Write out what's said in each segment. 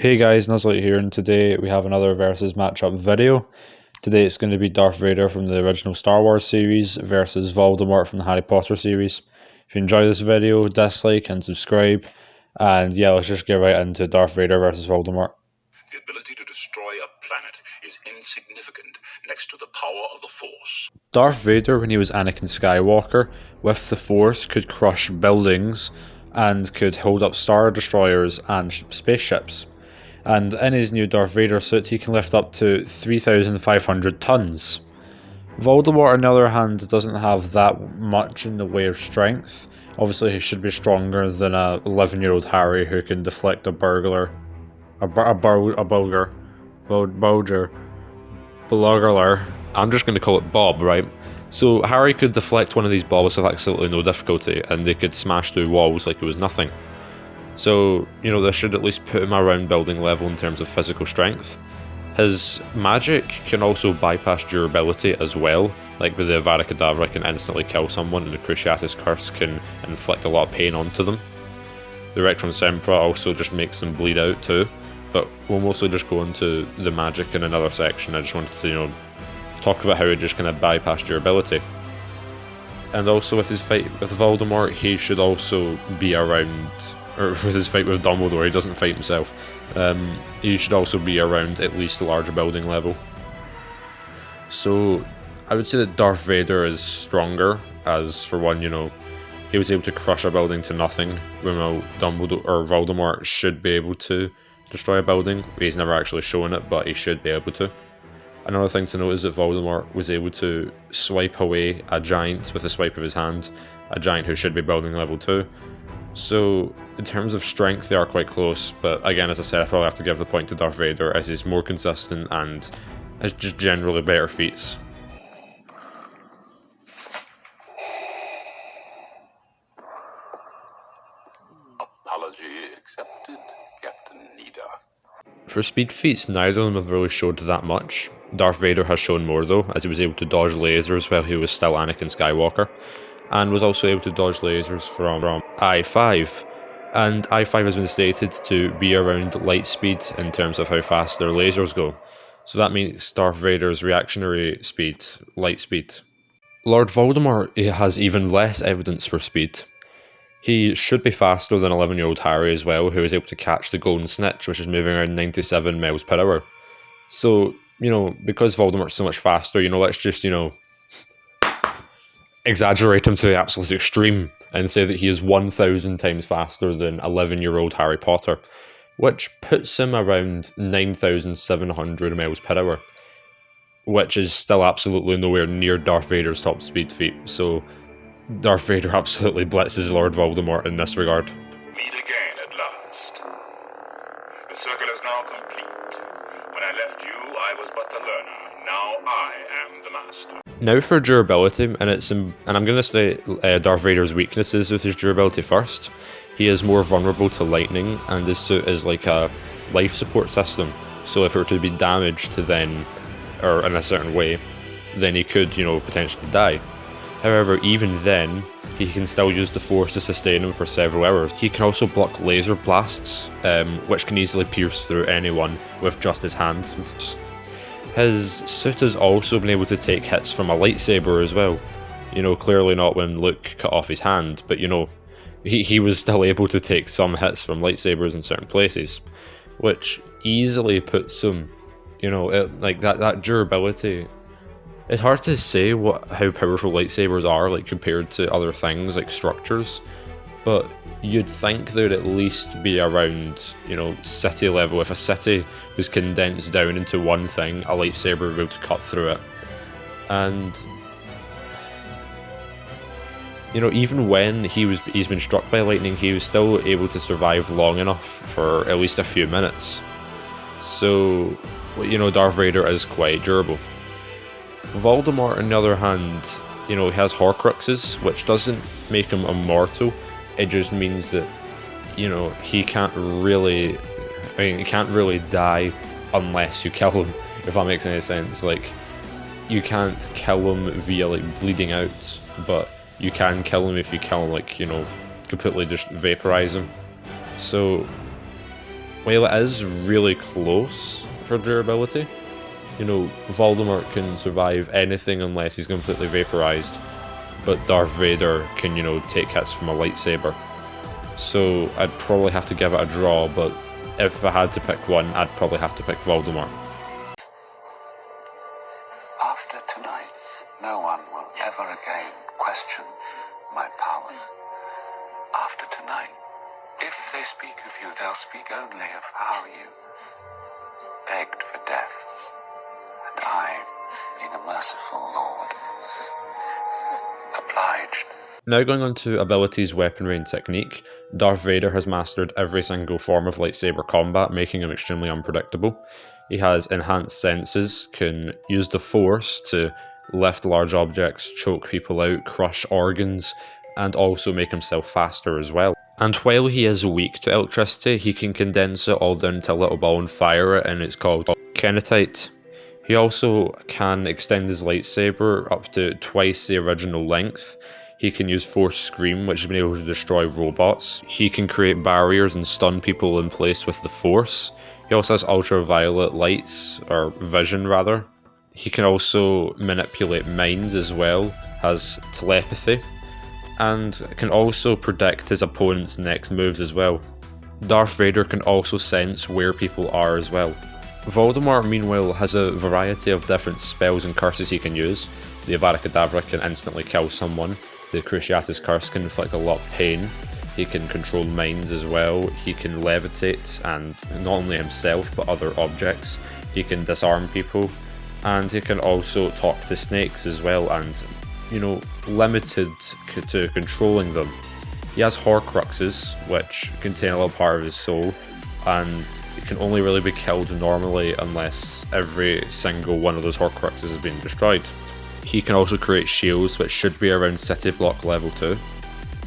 Hey guys, Nuzlite here, and today we have another versus matchup video. Today it's going to be Darth Vader from the original Star Wars series versus Voldemort from the Harry Potter series. If you enjoy this video, dislike and subscribe. And yeah, let's just get right into Darth Vader versus Voldemort. The ability to destroy a planet is insignificant next to the power of the Force. Darth Vader, when he was Anakin Skywalker, with the Force could crush buildings and could hold up Star Destroyers and spaceships. And in his new Darth Vader suit, he can lift up to 3,500 tons. Voldemort, on the other hand, doesn't have that much in the way of strength. Obviously, he should be stronger than a 11-year-old Harry who can deflect a burglar, bulger. I'm just going to call it Bob, right? So Harry could deflect one of these bobs with absolutely no difficulty, and they could smash through walls like it was nothing. So, this should at least put him around building level in terms of physical strength. His magic can also bypass durability as well, like with the Avada Kedavra can instantly kill someone, and the Cruciatus Curse can inflict a lot of pain onto them. The Rectron Sempra also just makes them bleed out too, but we'll mostly just go into the magic in another section. I just wanted to, talk about how it just kind of bypass durability. And also with his fight with Voldemort, he should also be around, or with his fight with Dumbledore, he doesn't fight himself. He should also be around at least a larger building level. So I would say that Darth Vader is stronger, as for one, he was able to crush a building to nothing, while Dumbledore or Voldemort should be able to destroy a building. He's never actually shown it, but he should be able to. Another thing to note is that Voldemort was able to swipe away a giant with a swipe of his hand, a giant who should be building level 2. So, in terms of strength, they are quite close, but again, as I said, I probably have to give the point to Darth Vader, as he's more consistent and has just generally better feats. Apology accepted, Captain Nida. For speed feats, neither of them have really showed that much. Darth Vader has shown more though, as he was able to dodge lasers while he was still Anakin Skywalker, and was also able to dodge lasers from I-5. And I-5 has been stated to be around light speed in terms of how fast their lasers go. So that means Darth Vader's reactionary speed, light speed. Lord Voldemort has even less evidence for speed. He should be faster than 11-year-old Harry as well, who is able to catch the Golden Snitch, which is moving around 97 miles per hour. So, because Voldemort's so much faster, let's just, exaggerate him to the absolute extreme and say that he is 1,000 times faster than 11-year-old Harry Potter, which puts him around 9,700 miles per hour, which is still absolutely nowhere near Darth Vader's top speed feat. So Darth Vader absolutely blitzes Lord Voldemort in this regard. Meet again at last. The circle is now complete. When I left you, I was but the learner. Now I am the master. Now for durability, and I'm going to say Darth Vader's weaknesses with his durability first. He is more vulnerable to lightning, and his suit is like a life support system. So if it were to be damaged then, or in a certain way, then he could, potentially die. However, even then, he can still use the Force to sustain him for several hours. He can also block laser blasts, which can easily pierce through anyone with just his hand. His suit has also been able to take hits from a lightsaber as well. Clearly not when Luke cut off his hand, but he was still able to take some hits from lightsabers in certain places, which easily puts him, like that durability. It's hard to say how powerful lightsabers are, compared to other things like structures, but you'd think they would at least be around, city level. If a city was condensed down into one thing, a lightsaber would be able to cut through it. And, even when he's been struck by lightning, he was still able to survive long enough for at least a few minutes. So, Darth Vader is quite durable. Voldemort, on the other hand, he has Horcruxes, which doesn't make him immortal. It just means that, he can't really die unless you kill him, if that makes any sense. You can't kill him via, bleeding out, but you can kill him if you kill him, completely just vaporize him. So While it is really close for durability, you know, Voldemort can survive anything unless he's completely vaporized, but Darth Vader can, you know, take hits from a lightsaber. So I'd probably have to give it a draw, but if I had to pick one, I'd probably have to pick Voldemort. After tonight, no one will ever again question my powers. After tonight, if they speak of you, they'll speak only of how you begged for death, and I, being a merciful lord, obliged. Now going on to abilities, weaponry and technique, Darth Vader has mastered every single form of lightsaber combat, making him extremely unpredictable. He has enhanced senses, can use the Force to lift large objects, choke people out, crush organs, and also make himself faster as well. And while he is weak to electricity, he can condense it all down to a little ball and fire it, and it's called Kenatite. He also can extend his lightsaber up to twice the original length. He can use Force Scream, which has been able to destroy robots. He can create barriers and stun people in place with the Force. He also has ultraviolet lights, or vision rather. He can also manipulate minds as well, has telepathy, and can also predict his opponent's next moves as well. Darth Vader can also sense where people are as well. Voldemort, meanwhile, has a variety of different spells and curses he can use. The Avada Kedavra can instantly kill someone. The Cruciatus Curse can inflict a lot of pain. He can control minds as well. He can levitate, and not only himself but other objects. He can disarm people, and he can also talk to snakes as well, and, you know, limited to controlling them. He has Horcruxes, which contain a little part of his soul, and it can only really be killed normally unless every single one of those Horcruxes has been destroyed. He can also create shields, which should be around City Block level 2.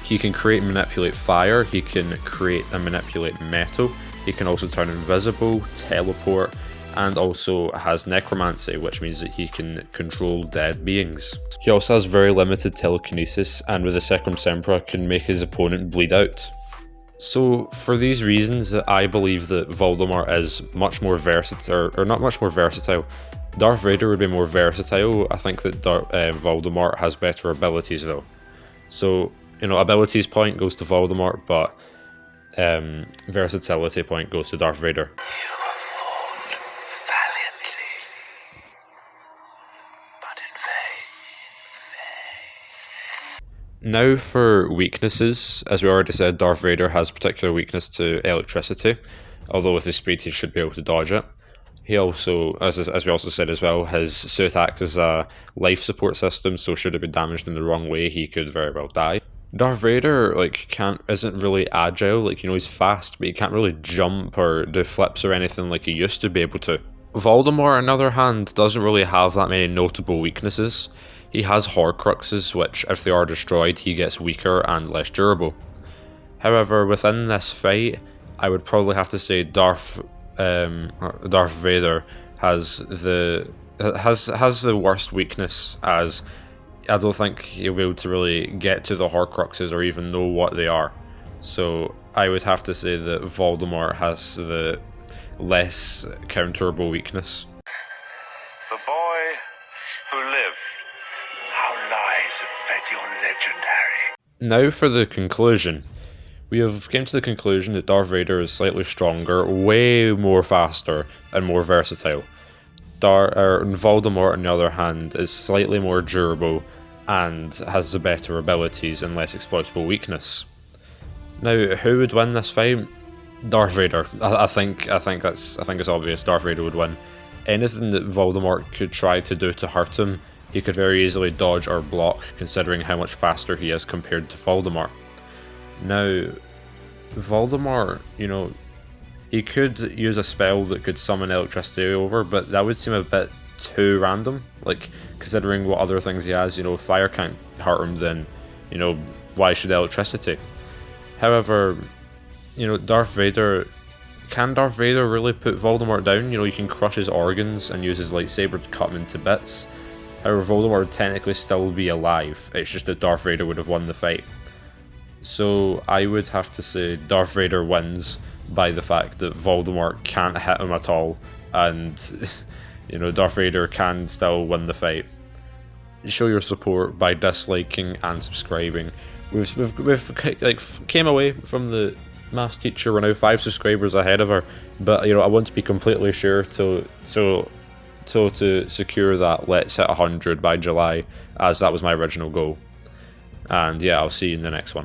He can create and manipulate fire, he can create and manipulate metal, he can also turn invisible, teleport, and also has necromancy, which means that he can control dead beings. He also has very limited telekinesis, and with the Secrum Sempra can make his opponent bleed out. So for these reasons, I believe that Voldemort is much more versatile, or not much more versatile. Darth Vader would be more versatile. I think that Voldemort has better abilities though. So, you know, abilities point goes to Voldemort, but versatility point goes to Darth Vader. You have fought valiantly, but in vain. Now for weaknesses. As we already said, Darth Vader has particular weakness to electricity, although with his speed he should be able to dodge it. He also, as we also said as well, his suit acts as a life support system, so should it be damaged in the wrong way, he could very well die. Darth Vader, isn't really agile, he's fast, but he can't really jump or do flips or anything like he used to be able to. Voldemort, on the other hand, doesn't really have that many notable weaknesses. He has Horcruxes, which, if they are destroyed, he gets weaker and less durable. However, within this fight, I would probably have to say Darth Vader has the worst weakness, as I don't think he'll be able to really get to the Horcruxes or even know what they are. So I would have to say that Voldemort has the less counterable weakness. The boy who lived. How lies have fed your legend, Harry. Now for the conclusion. We have came to the conclusion that Darth Vader is slightly stronger, way more faster, and more versatile. Voldemort, on the other hand, is slightly more durable and has the better abilities and less exploitable weakness. Now, who would win this fight? Darth Vader. I think it's obvious. Darth Vader would win. Anything that Voldemort could try to do to hurt him, he could very easily dodge or block, considering how much faster he is compared to Voldemort. Now, Voldemort, he could use a spell that could summon electricity over, but that would seem a bit too random, considering what other things he has. If fire can't hurt him, then, why should electricity? However, Darth Vader, can Darth Vader really put Voldemort down? He can crush his organs and use his lightsaber to cut him into bits. However, Voldemort would technically still be alive, it's just that Darth Vader would have won the fight. So I would have to say Darth Vader wins, by the fact that Voldemort can't hit him at all, and Darth Vader can still win the fight. Show your support by disliking and subscribing. We've came away from the maths teacher. We're now 5 subscribers ahead of her, but I want to be completely sure to secure that let's hit 100 by July, as that was my original goal. And yeah, I'll see you in the next one.